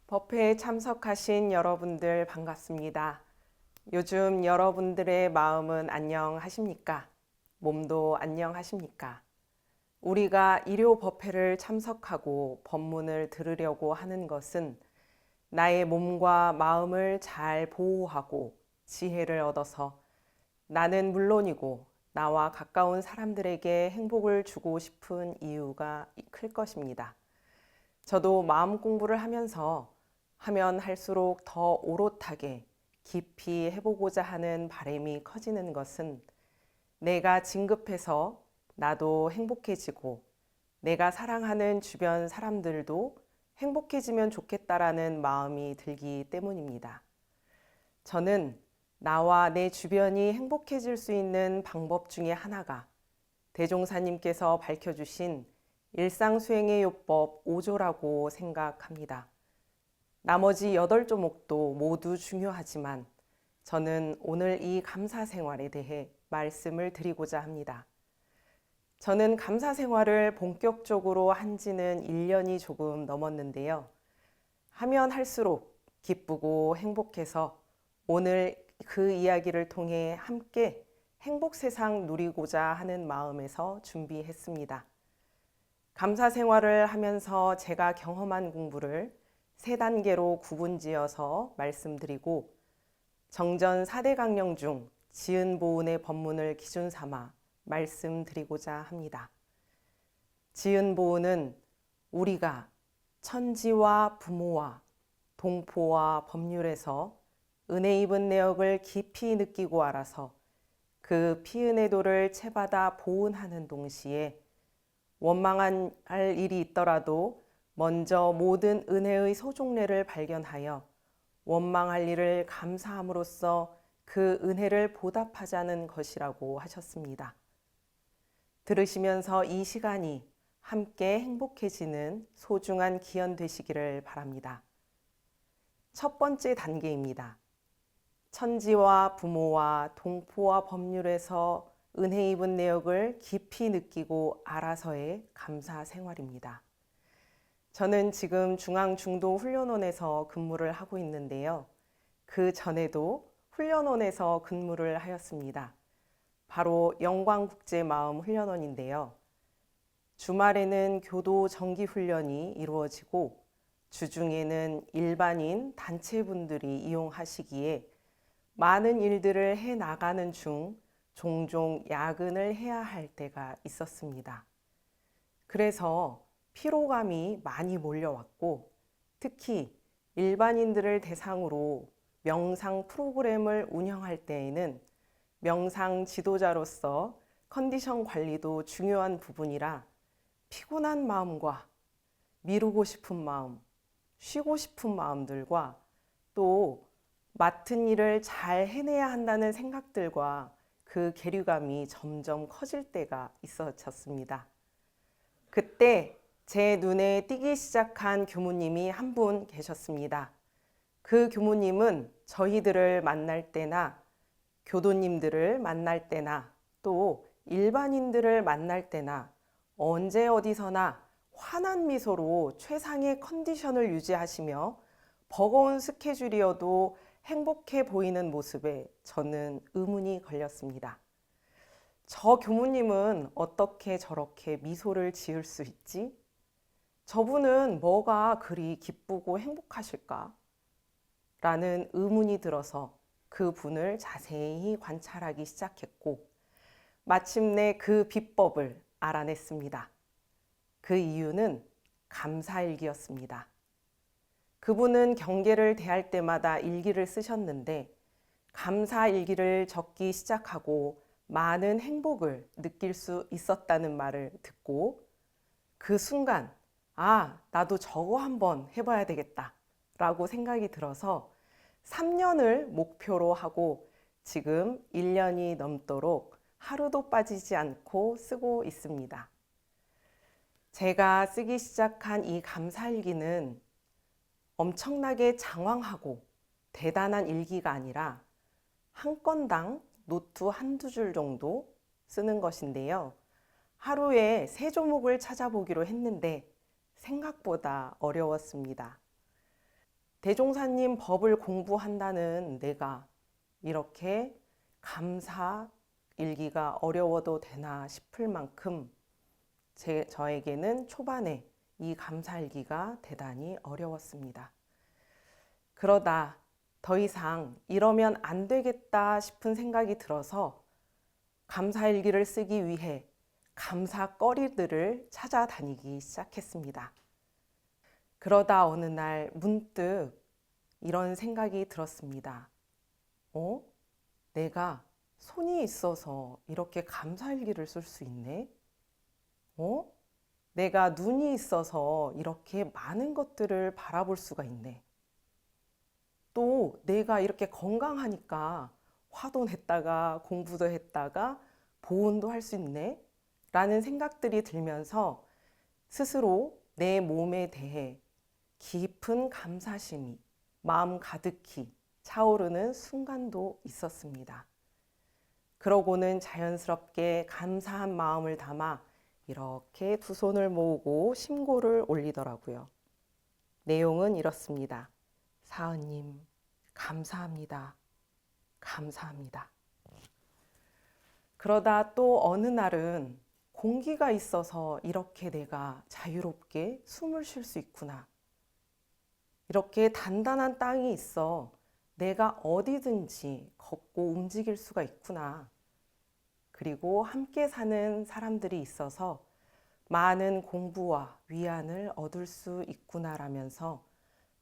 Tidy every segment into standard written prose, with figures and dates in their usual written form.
법회에 참석하신 여러분들 반갑습니다. 요즘 여러분들의 마음은 안녕하십니까? 몸도 안녕하십니까? 우리가 일요 법회를 참석하고 법문을 들으려고 하는 것은 나의 몸과 마음을 잘 보호하고 지혜를 얻어서 나는 물론이고 나와 가까운 사람들에게 행복을 주고 싶은 이유가 클 것입니다. 저도 마음 공부를 하면 할수록 더 오롯하게 깊이 해보고자 하는 바람이 커지는 것은 내가 진급해서 나도 행복해지고 내가 사랑하는 주변 사람들도 행복해지면 좋겠다라는 마음이 들기 때문입니다. 저는 나와 내 주변이 행복해질 수 있는 방법 중에 하나가 대종사님께서 밝혀주신 일상수행의 요법 5조라고 생각합니다. 나머지 8조목도 모두 중요하지만 저는 오늘 이 감사생활에 대해 말씀을 드리고자 합니다. 저는 감사생활을 본격적으로 한 지는 1년이 조금 넘었는데요. 하면 할수록 기쁘고 행복해서 오늘 그 이야기를 통해 함께 행복세상 누리고자 하는 마음에서 준비했습니다. 감사생활을 하면서 제가 경험한 공부를 3단계로 구분지어서 말씀드리고 정전 4대 강령 중 지은보은의 법문을 기준 삼아 말씀드리고자 합니다. 지은보은은 우리가 천지와 부모와 동포와 법률에서 은혜 입은 내역을 깊이 느끼고 알아서 그 피은혜 도를 채받아 보은하는 동시에 원망할 일이 있더라도 먼저 모든 은혜의 소종례를 발견하여 원망할 일을 감사함으로써 그 은혜를 보답하자는 것이라고 하셨습니다. 들으시면서 이 시간이 함께 행복해지는 소중한 기원 되시기를 바랍니다. 첫 번째 단계입니다. 천지와 부모와 동포와 법률에서 은혜 입은 내역을 깊이 느끼고 알아서의 감사 생활입니다. 저는 지금 중앙중도훈련원에서 근무를 하고 있는데요. 그 전에도 훈련원에서 근무를 하였습니다. 바로 영광국제마음훈련원인데요. 주말에는 교도 정기훈련이 이루어지고 주중에는 일반인 단체분들이 이용하시기에 많은 일들을 해나가는 중 종종 야근을 해야 할 때가 있었습니다. 그래서 피로감이 많이 몰려왔고 특히 일반인들을 대상으로 명상 프로그램을 운영할 때에는 명상 지도자로서 컨디션 관리도 중요한 부분이라 피곤한 마음과 미루고 싶은 마음, 쉬고 싶은 마음들과 또 맡은 일을 잘 해내야 한다는 생각들과 그 괴리감이 점점 커질 때가 있었습니다. 그때 제 눈에 띄기 시작한 교무님이 한 분 계셨습니다. 그 교무님은 저희들을 만날 때나 교도님들을 만날 때나 또 일반인들을 만날 때나 언제 어디서나 환한 미소로 최상의 컨디션을 유지하시며 버거운 스케줄이어도 행복해 보이는 모습에 저는 의문이 걸렸습니다. 저 교무님은 어떻게 저렇게 미소를 지을 수 있지? 저분은 뭐가 그리 기쁘고 행복하실까? 라는 의문이 들어서 그 분을 자세히 관찰하기 시작했고 마침내 그 비법을 알아냈습니다. 그 이유는 감사일기였습니다. 그분은 경계를 대할 때마다 일기를 쓰셨는데 감사일기를 적기 시작하고 많은 행복을 느낄 수 있었다는 말을 듣고 그 순간 나도 저거 한번 해봐야 되겠다 라고 생각이 들어서 3년을 목표로 하고 지금 1년이 넘도록 하루도 빠지지 않고 쓰고 있습니다. 제가 쓰기 시작한 이 감사일기는 엄청나게 장황하고 대단한 일기가 아니라 한 건당 노트 한두 줄 정도 쓰는 것인데요. 하루에 3조목을 찾아보기로 했는데 생각보다 어려웠습니다. 대종사님 법을 공부한다는 내가 이렇게 감사 일기가 어려워도 되나 싶을 만큼 저에게는 초반에 이 감사 일기가 대단히 어려웠습니다. 그러다 더 이상 이러면 안 되겠다 싶은 생각이 들어서 감사 일기를 쓰기 위해 감사거리들을 찾아다니기 시작했습니다. 그러다 어느 날 문득 이런 생각이 들었습니다. 내가 손이 있어서 이렇게 감사일기를 쓸 수 있네? 내가 눈이 있어서 이렇게 많은 것들을 바라볼 수가 있네. 또 내가 이렇게 건강하니까 화도 냈다가 공부도 했다가 보온도 할 수 있네? 라는 생각들이 들면서 스스로 내 몸에 대해 깊은 감사심이 마음 가득히 차오르는 순간도 있었습니다. 그러고는 자연스럽게 감사한 마음을 담아 이렇게 두 손을 모으고 심고를 올리더라고요. 내용은 이렇습니다. 사은님, 감사합니다. 감사합니다. 그러다 또 어느 날은 공기가 있어서 이렇게 내가 자유롭게 숨을 쉴 수 있구나. 이렇게 단단한 땅이 있어 내가 어디든지 걷고 움직일 수가 있구나. 그리고 함께 사는 사람들이 있어서 많은 공부와 위안을 얻을 수 있구나라면서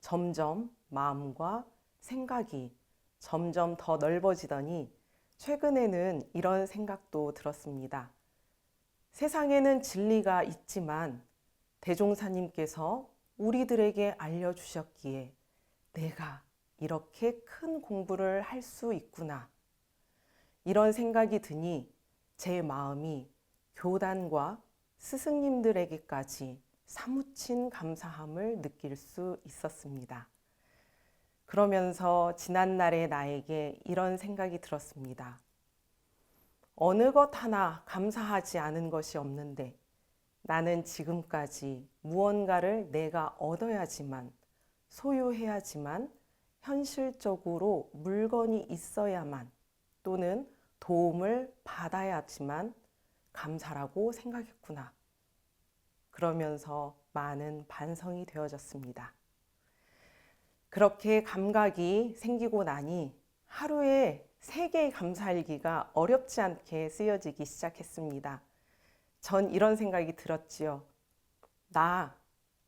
점점 마음과 생각이 점점 더 넓어지더니 최근에는 이런 생각도 들었습니다. 세상에는 진리가 있지만 대종사님께서 우리들에게 알려주셨기에 내가 이렇게 큰 공부를 할 수 있구나. 이런 생각이 드니 제 마음이 교단과 스승님들에게까지 사무친 감사함을 느낄 수 있었습니다. 그러면서 지난날의 나에게 이런 생각이 들었습니다. 어느 것 하나 감사하지 않은 것이 없는데 나는 지금까지 무언가를 내가 얻어야지만, 소유해야지만, 현실적으로 물건이 있어야만, 또는 도움을 받아야지만 감사라고 생각했구나. 그러면서 많은 반성이 되어졌습니다. 그렇게 감각이 생기고 나니 하루에 3개의 감사일기가 어렵지 않게 쓰여지기 시작했습니다. 전 이런 생각이 들었지요. 나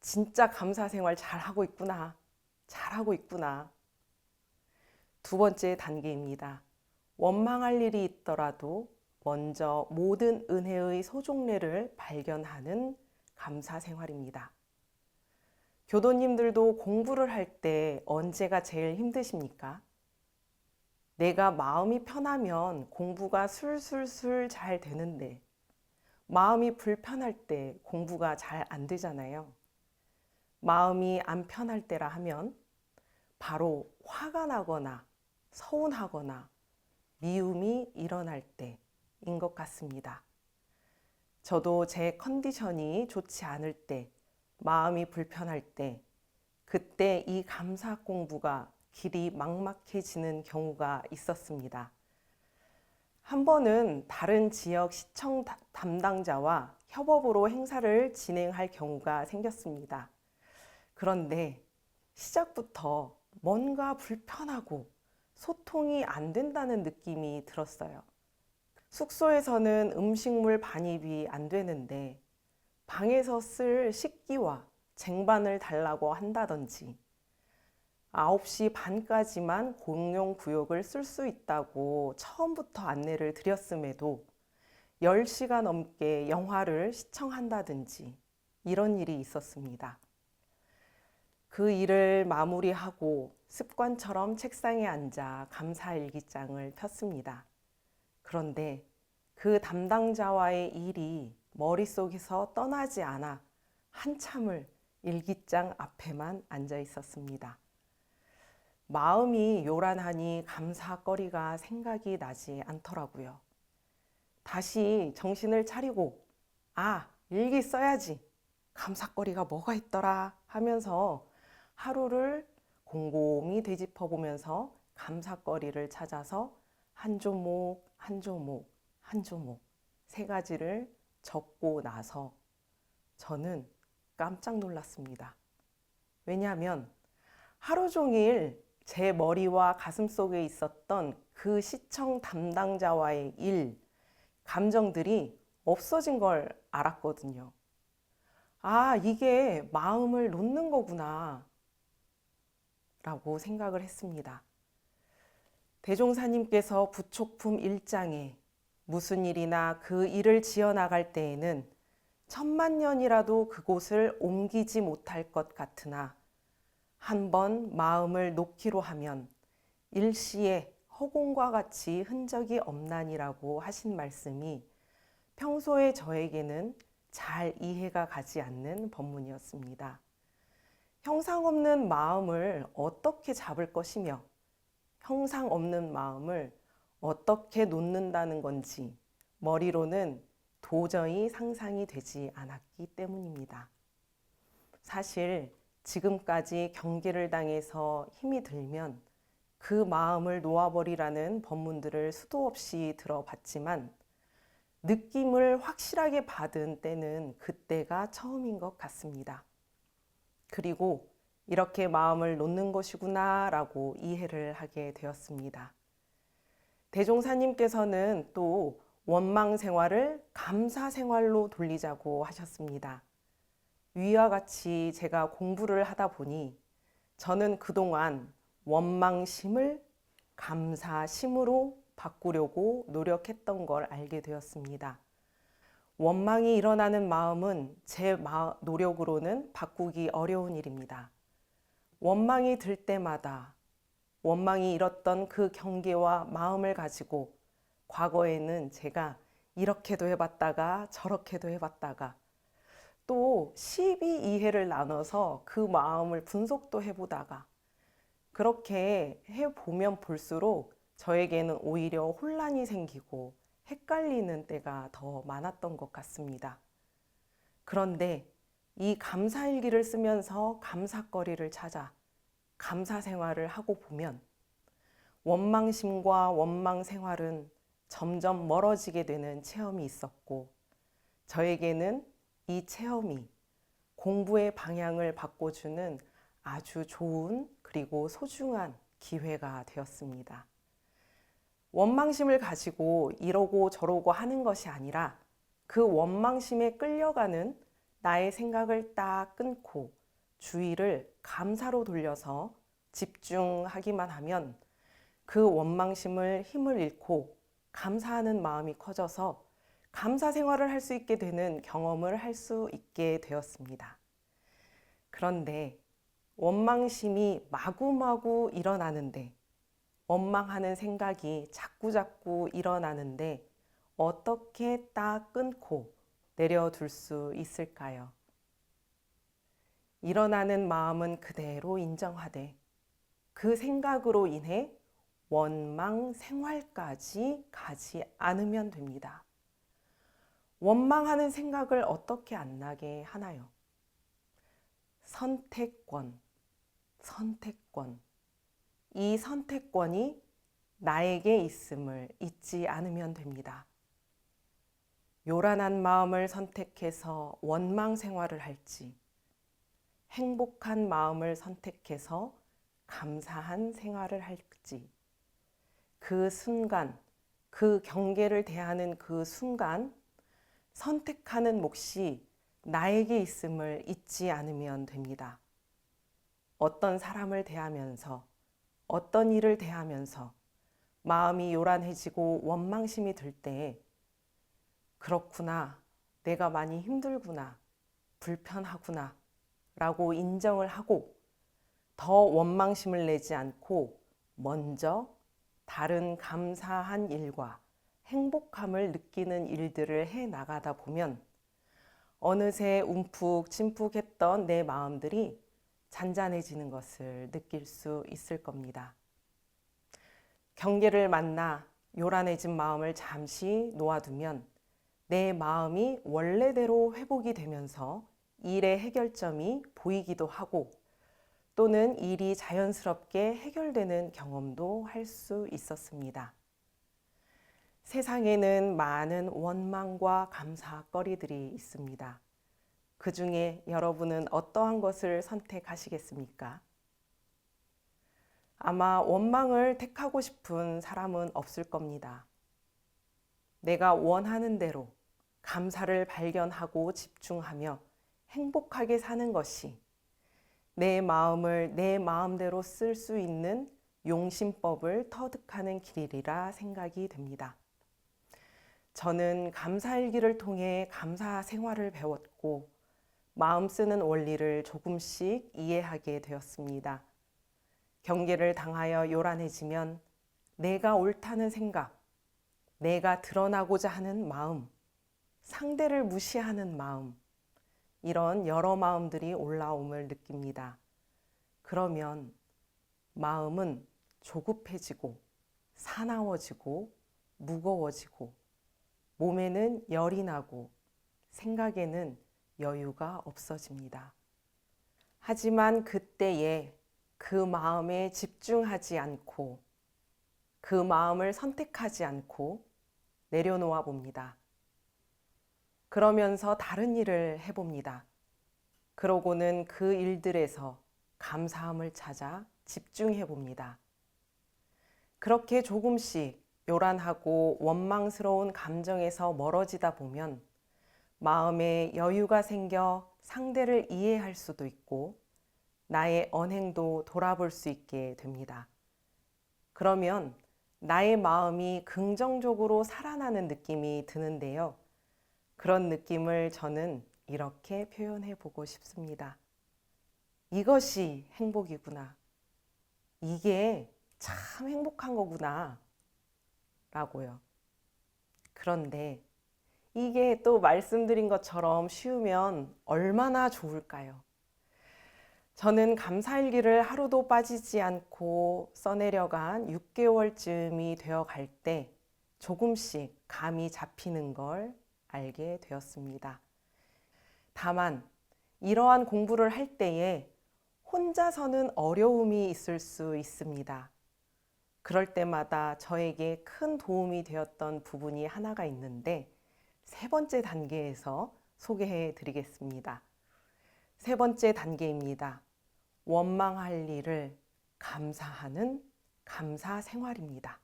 진짜 감사 생활 잘하고 있구나. 잘하고 있구나. 두 번째 단계입니다. 원망할 일이 있더라도 먼저 모든 은혜의 소종례를 발견하는 감사 생활입니다. 교도님들도 공부를 할 때 언제가 제일 힘드십니까? 내가 마음이 편하면 공부가 술술술 잘 되는데 마음이 불편할 때 공부가 잘 안 되잖아요. 마음이 안 편할 때라 하면 바로 화가 나거나 서운하거나 미움이 일어날 때인 것 같습니다. 저도 제 컨디션이 좋지 않을 때, 마음이 불편할 때, 그때 이 감사 공부가 길이 막막해지는 경우가 있었습니다. 한 번은 다른 지역 시청 담당자와 협업으로 행사를 진행할 경우가 생겼습니다. 그런데 시작부터 뭔가 불편하고 소통이 안 된다는 느낌이 들었어요. 숙소에서는 음식물 반입이 안 되는데 방에서 쓸 식기와 쟁반을 달라고 한다든지 9시 반까지만 공용 구역을 쓸 수 있다고 처음부터 안내를 드렸음에도 10시가 넘게 영화를 시청한다든지 이런 일이 있었습니다. 그 일을 마무리하고 습관처럼 책상에 앉아 감사일기장을 폈습니다. 그런데 그 담당자와의 일이 머릿속에서 떠나지 않아 한참을 일기장 앞에만 앉아 있었습니다. 마음이 요란하니 감사거리가 생각이 나지 않더라고요. 다시 정신을 차리고 일기 써야지. 감사거리가 뭐가 있더라 하면서 하루를 곰곰이 되짚어 보면서 감사거리를 찾아서 한 조목, 한 조목, 한 조목 세 가지를 적고 나서 저는 깜짝 놀랐습니다. 왜냐하면 하루 종일 제 머리와 가슴 속에 있었던 그 시청 담당자와의 일, 감정들이 없어진 걸 알았거든요. 아, 이게 마음을 놓는 거구나 라고 생각을 했습니다. 대종사님께서 부촉품 1장에 무슨 일이나 그 일을 지어나갈 때에는 천만년이라도 그곳을 옮기지 못할 것 같으나 한번 마음을 놓기로 하면 일시에 허공과 같이 흔적이 없나니라고 하신 말씀이 평소에 저에게는 잘 이해가 가지 않는 법문이었습니다. 형상 없는 마음을 어떻게 잡을 것이며 형상 없는 마음을 어떻게 놓는다는 건지 머리로는 도저히 상상이 되지 않았기 때문입니다. 사실 지금까지 경계를 당해서 힘이 들면 그 마음을 놓아버리라는 법문들을 수도 없이 들어봤지만 느낌을 확실하게 받은 때는 그때가 처음인 것 같습니다. 그리고 이렇게 마음을 놓는 것이구나 라고 이해를 하게 되었습니다. 대종사님께서는 또 원망 생활을 감사 생활로 돌리자고 하셨습니다. 위와 같이 제가 공부를 하다 보니 저는 그동안 원망심을 감사심으로 바꾸려고 노력했던 걸 알게 되었습니다. 원망이 일어나는 마음은 제 노력으로는 바꾸기 어려운 일입니다. 원망이 들 때마다 원망이 일었던 그 경계와 마음을 가지고 과거에는 제가 이렇게도 해봤다가 저렇게도 해봤다가 또 12이해를 나눠서 그 마음을 분석도 해보다가 그렇게 해보면 볼수록 저에게는 오히려 혼란이 생기고 헷갈리는 때가 더 많았던 것 같습니다. 그런데 이 감사일기를 쓰면서 감사거리를 찾아 감사 생활을 하고 보면 원망심과 원망 생활은 점점 멀어지게 되는 체험이 있었고 저에게는 이 체험이 공부의 방향을 바꿔주는 아주 좋은 그리고 소중한 기회가 되었습니다. 원망심을 가지고 이러고 저러고 하는 것이 아니라 그 원망심에 끌려가는 나의 생각을 딱 끊고 주의를 감사로 돌려서 집중하기만 하면 그 원망심을 힘을 잃고 감사하는 마음이 커져서 감사 생활을 할 수 있게 되는 경험을 할 수 있게 되었습니다. 그런데 원망심이 마구마구 일어나는데 원망하는 생각이 자꾸자꾸 일어나는데 어떻게 딱 끊고 내려둘 수 있을까요? 일어나는 마음은 그대로 인정하되 그 생각으로 인해 원망 생활까지 가지 않으면 됩니다. 원망하는 생각을 어떻게 안 나게 하나요? 선택권. 이 선택권이 나에게 있음을 잊지 않으면 됩니다. 요란한 마음을 선택해서 원망 생활을 할지, 행복한 마음을 선택해서 감사한 생활을 할지, 그 순간, 그 경계를 대하는 그 순간 선택하는 몫이 나에게 있음을 잊지 않으면 됩니다. 어떤 사람을 대하면서, 어떤 일을 대하면서 마음이 요란해지고 원망심이 들 때 그렇구나, 내가 많이 힘들구나, 불편하구나 라고 인정을 하고 더 원망심을 내지 않고 먼저 다른 감사한 일과 행복함을 느끼는 일들을 해 나가다 보면 어느새 움푹 침푹했던 내 마음들이 잔잔해지는 것을 느낄 수 있을 겁니다. 경계를 만나 요란해진 마음을 잠시 놓아두면 내 마음이 원래대로 회복이 되면서 일의 해결점이 보이기도 하고 또는 일이 자연스럽게 해결되는 경험도 할 수 있었습니다. 세상에는 많은 원망과 감사거리들이 있습니다. 그 중에 여러분은 어떠한 것을 선택하시겠습니까? 아마 원망을 택하고 싶은 사람은 없을 겁니다. 내가 원하는 대로 감사를 발견하고 집중하며 행복하게 사는 것이 내 마음을 내 마음대로 쓸 수 있는 용심법을 터득하는 길이라 생각이 됩니다. 저는 감사일기를 통해 감사 생활을 배웠고 마음 쓰는 원리를 조금씩 이해하게 되었습니다. 경계를 당하여 요란해지면 내가 옳다는 생각, 내가 드러나고자 하는 마음, 상대를 무시하는 마음, 이런 여러 마음들이 올라옴을 느낍니다. 그러면 마음은 조급해지고 사나워지고 무거워지고 몸에는 열이 나고 생각에는 여유가 없어집니다. 하지만 그때에 그 마음에 집중하지 않고 그 마음을 선택하지 않고 내려놓아 봅니다. 그러면서 다른 일을 해봅니다. 그러고는 그 일들에서 감사함을 찾아 집중해 봅니다. 그렇게 조금씩 요란하고 원망스러운 감정에서 멀어지다 보면 마음에 여유가 생겨 상대를 이해할 수도 있고 나의 언행도 돌아볼 수 있게 됩니다. 그러면 나의 마음이 긍정적으로 살아나는 느낌이 드는데요. 그런 느낌을 저는 이렇게 표현해 보고 싶습니다. 이것이 행복이구나. 이게 참 행복한 거구나. 라고요. 그런데 이게 또 말씀드린 것처럼 쉬우면 얼마나 좋을까요? 저는 감사일기를 하루도 빠지지 않고 써내려간 6개월쯤이 되어 갈 때 조금씩 감이 잡히는 걸 알게 되었습니다. 다만 이러한 공부를 할 때에 혼자서는 어려움이 있을 수 있습니다. 그럴 때마다 저에게 큰 도움이 되었던 부분이 하나가 있는데 3번째 단계에서 소개해 드리겠습니다. 3번째 단계입니다. 원망할 일을 감사하는 감사 생활입니다.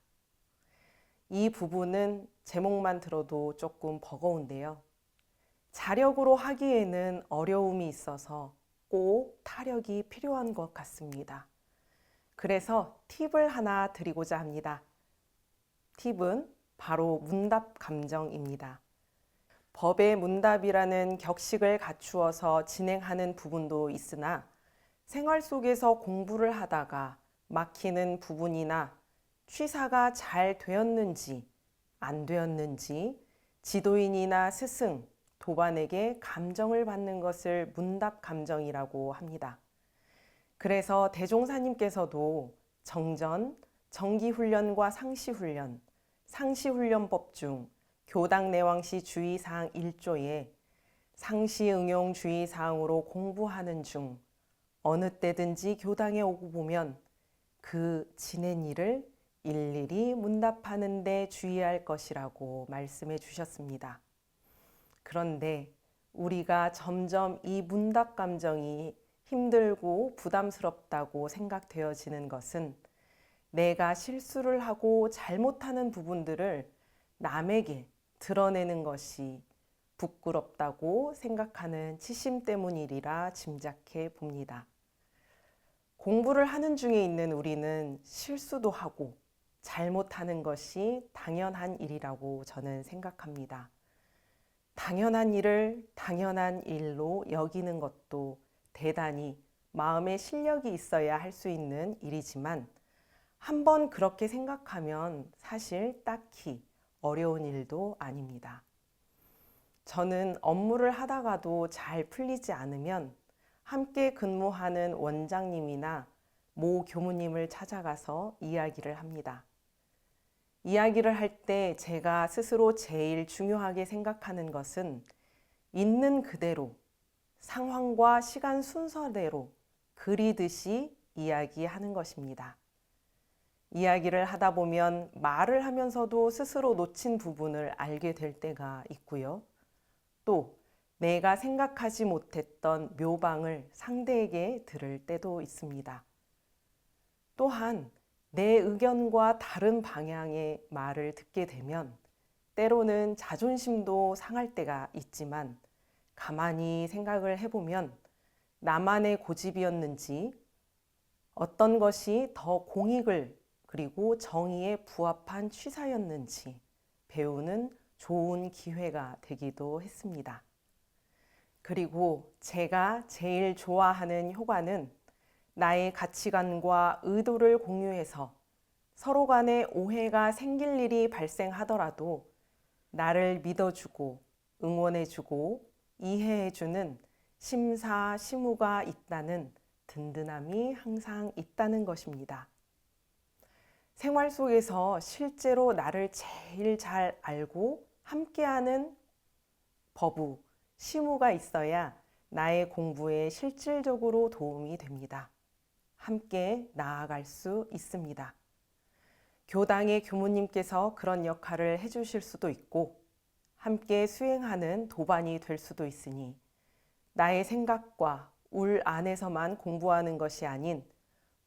이 부분은 제목만 들어도 조금 버거운데요. 자력으로 하기에는 어려움이 있어서 꼭 타력이 필요한 것 같습니다. 그래서 팁을 하나 드리고자 합니다. 팁은 바로 문답 감정입니다. 법의 문답이라는 격식을 갖추어서 진행하는 부분도 있으나 생활 속에서 공부를 하다가 막히는 부분이나 취사가 잘 되었는지 안 되었는지 지도인이나 스승, 도반에게 감정을 받는 것을 문답 감정이라고 합니다. 그래서 대종사님께서도 정전, 정기훈련과 상시훈련, 상시훈련법 중 교당 내왕시 주의사항 1조에 상시응용 주의사항으로 공부하는 중 어느 때든지 교당에 오고 보면 그 지낸 일을 일일이 문답하는 데 주의할 것이라고 말씀해 주셨습니다. 그런데 우리가 점점 이 문답 감정이 힘들고 부담스럽다고 생각되어지는 것은 내가 실수를 하고 잘못하는 부분들을 남에게 드러내는 것이 부끄럽다고 생각하는 치심 때문이리라 짐작해 봅니다. 공부를 하는 중에 있는 우리는 실수도 하고 잘못하는 것이 당연한 일이라고 저는 생각합니다. 당연한 일을 당연한 일로 여기는 것도 대단히 마음의 실력이 있어야 할 수 있는 일이지만 한번 그렇게 생각하면 사실 딱히 어려운 일도 아닙니다. 저는 업무를 하다가도 잘 풀리지 않으면 함께 근무하는 원장님이나 모 교무님을 찾아가서 이야기를 합니다. 이야기를 할 때 제가 스스로 제일 중요하게 생각하는 것은 있는 그대로 상황과 시간 순서대로 그리듯이 이야기하는 것입니다. 이야기를 하다 보면 말을 하면서도 스스로 놓친 부분을 알게 될 때가 있고요. 또 내가 생각하지 못했던 묘방을 상대에게 들을 때도 있습니다. 또한 내 의견과 다른 방향의 말을 듣게 되면 때로는 자존심도 상할 때가 있지만 가만히 생각을 해보면 나만의 고집이었는지 어떤 것이 더 공익을 그리고 정의에 부합한 취사였는지 배우는 좋은 기회가 되기도 했습니다. 그리고 제가 제일 좋아하는 효과는 나의 가치관과 의도를 공유해서 서로 간에 오해가 생길 일이 발생하더라도 나를 믿어주고 응원해주고 이해해주는 심사시무가 있다는 든든함이 항상 있다는 것입니다. 생활 속에서 실제로 나를 제일 잘 알고 함께하는 버부, 시무가 있어야 나의 공부에 실질적으로 도움이 됩니다. 함께 나아갈 수 있습니다. 교당의 교무님께서 그런 역할을 해주실 수도 있고 함께 수행하는 도반이 될 수도 있으니 나의 생각과 울 안에서만 공부하는 것이 아닌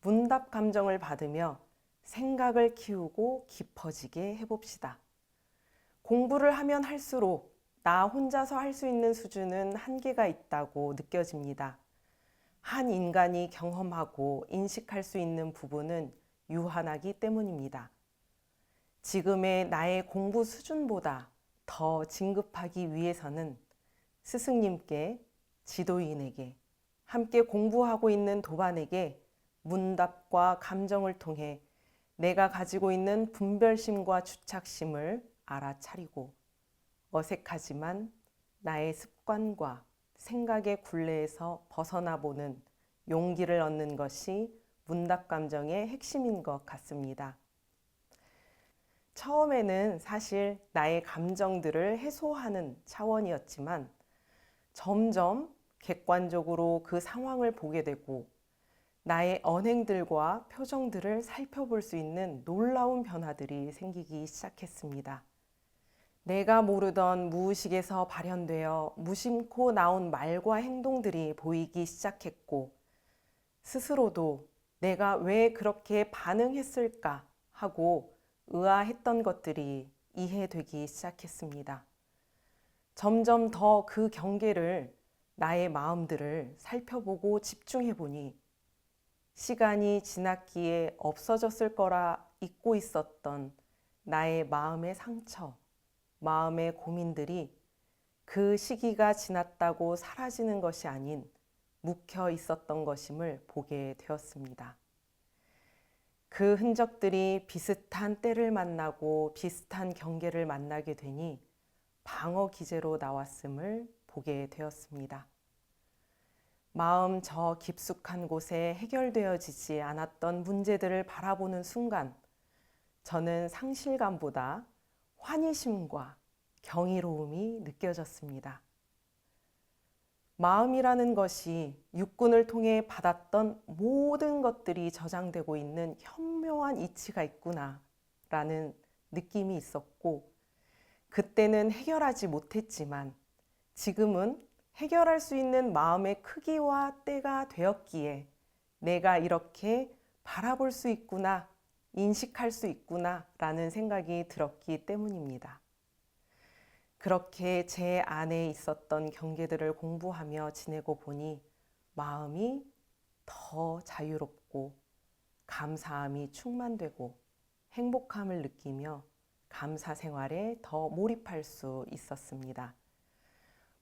문답 감정을 받으며 생각을 키우고 깊어지게 해봅시다. 공부를 하면 할수록 나 혼자서 할 수 있는 수준은 한계가 있다고 느껴집니다. 한 인간이 경험하고 인식할 수 있는 부분은 유한하기 때문입니다. 지금의 나의 공부 수준보다 더 진급하기 위해서는 스승님께, 지도인에게, 함께 공부하고 있는 도반에게 문답과 감정을 통해 내가 가지고 있는 분별심과 주착심을 알아차리고 어색하지만 나의 습관과 생각의 굴레에서 벗어나 보는 용기를 얻는 것이 문답 감정의 핵심인 것 같습니다. 처음에는 사실 나의 감정들을 해소하는 차원이었지만 점점 객관적으로 그 상황을 보게 되고 나의 언행들과 표정들을 살펴볼 수 있는 놀라운 변화들이 생기기 시작했습니다. 내가 모르던 무의식에서 발현되어 무심코 나온 말과 행동들이 보이기 시작했고 스스로도 내가 왜 그렇게 반응했을까 하고 의아했던 것들이 이해되기 시작했습니다. 점점 더 그 경계를 나의 마음들을 살펴보고 집중해 보니 시간이 지났기에 없어졌을 거라 잊고 있었던 나의 마음의 상처, 마음의 고민들이 그 시기가 지났다고 사라지는 것이 아닌 묵혀 있었던 것임을 보게 되었습니다. 그 흔적들이 비슷한 때를 만나고 비슷한 경계를 만나게 되니 방어 기제로 나왔음을 보게 되었습니다. 마음 저 깊숙한 곳에 해결되어지지 않았던 문제들을 바라보는 순간 저는 상실감보다 환희심과 경이로움이 느껴졌습니다. 마음이라는 것이 육군을 통해 받았던 모든 것들이 저장되고 있는 현묘한 이치가 있구나라는 느낌이 있었고 그때는 해결하지 못했지만 지금은 해결할 수 있는 마음의 크기와 때가 되었기에 내가 이렇게 바라볼 수 있구나, 인식할 수 있구나 라는 생각이 들었기 때문입니다. 그렇게 제 안에 있었던 경계들을 공부하며 지내고 보니 마음이 더 자유롭고 감사함이 충만되고 행복함을 느끼며 감사 생활에 더 몰입할 수 있었습니다.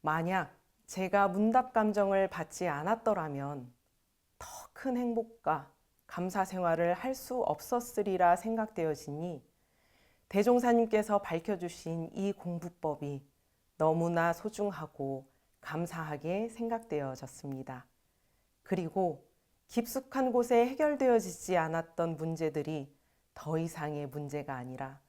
만약 제가 문답 감정을 받지 않았더라면 더 큰 행복과 감사 생활을 할 수 없었으리라 생각되어지니 대종사님께서 밝혀주신 이 공부법이 너무나 소중하고 감사하게 생각되어졌습니다. 그리고 깊숙한 곳에 해결되어지지 않았던 문제들이 더 이상의 문제가 아니라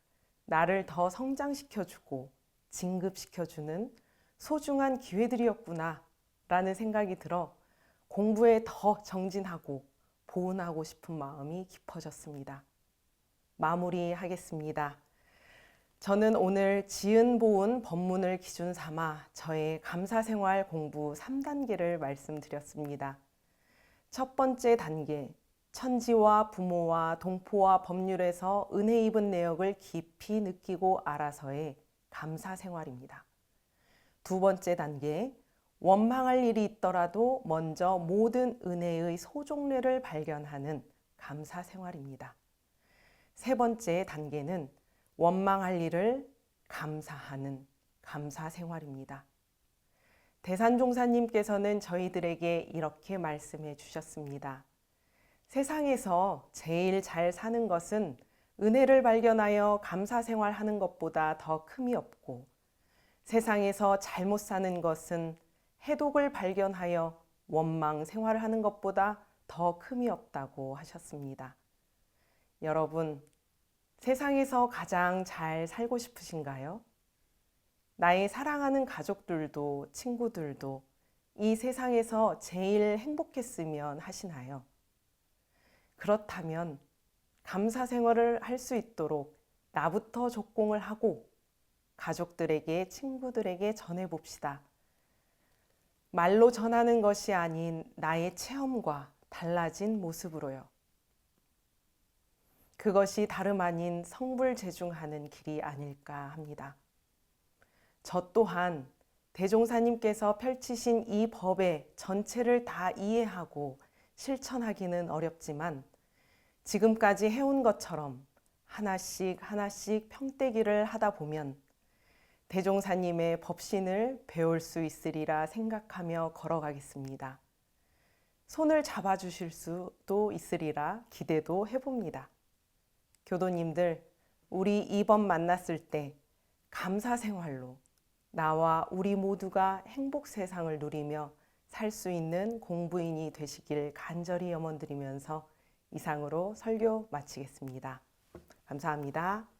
나를 더 성장시켜주고 진급시켜주는 소중한 기회들이었구나 라는 생각이 들어 공부에 더 정진하고 보은하고 싶은 마음이 깊어졌습니다. 마무리하겠습니다. 저는 오늘 지은 보은 법문을 기준 삼아 저의 감사생활 공부 3단계를 말씀드렸습니다. 첫 번째 단계, 천지와 부모와 동포와 법률에서 은혜 입은 내역을 깊이 느끼고 알아서의 감사생활입니다. 두 번째 단계, 원망할 일이 있더라도 먼저 모든 은혜의 소종례를 발견하는 감사생활입니다. 세 번째 단계는 원망할 일을 감사하는 감사생활입니다. 대산종사님께서는 저희들에게 이렇게 말씀해 주셨습니다. 세상에서 제일 잘 사는 것은 은혜를 발견하여 감사생활하는 것보다 더 큼이 없고, 세상에서 잘못 사는 것은 해독을 발견하여 원망 생활하는 것보다 더 큼이 없다고 하셨습니다. 여러분, 세상에서 가장 잘 살고 싶으신가요? 나의 사랑하는 가족들도 친구들도 이 세상에서 제일 행복했으면 하시나요? 그렇다면 감사 생활을 할 수 있도록 나부터 적공을 하고 가족들에게, 친구들에게 전해봅시다. 말로 전하는 것이 아닌 나의 체험과 달라진 모습으로요. 그것이 다름 아닌 성불재중하는 길이 아닐까 합니다. 저 또한 대종사님께서 펼치신 이 법의 전체를 다 이해하고 실천하기는 어렵지만 지금까지 해온 것처럼 하나씩 하나씩 평대기를 하다 보면 대종사님의 법신을 배울 수 있으리라 생각하며 걸어가겠습니다. 손을 잡아주실 수도 있으리라 기대도 해봅니다. 교도님들, 우리 이번 만났을 때 감사 생활로 나와 우리 모두가 행복 세상을 누리며 살 수 있는 공부인이 되시길 간절히 염원드리면서 이상으로 설교 마치겠습니다. 감사합니다.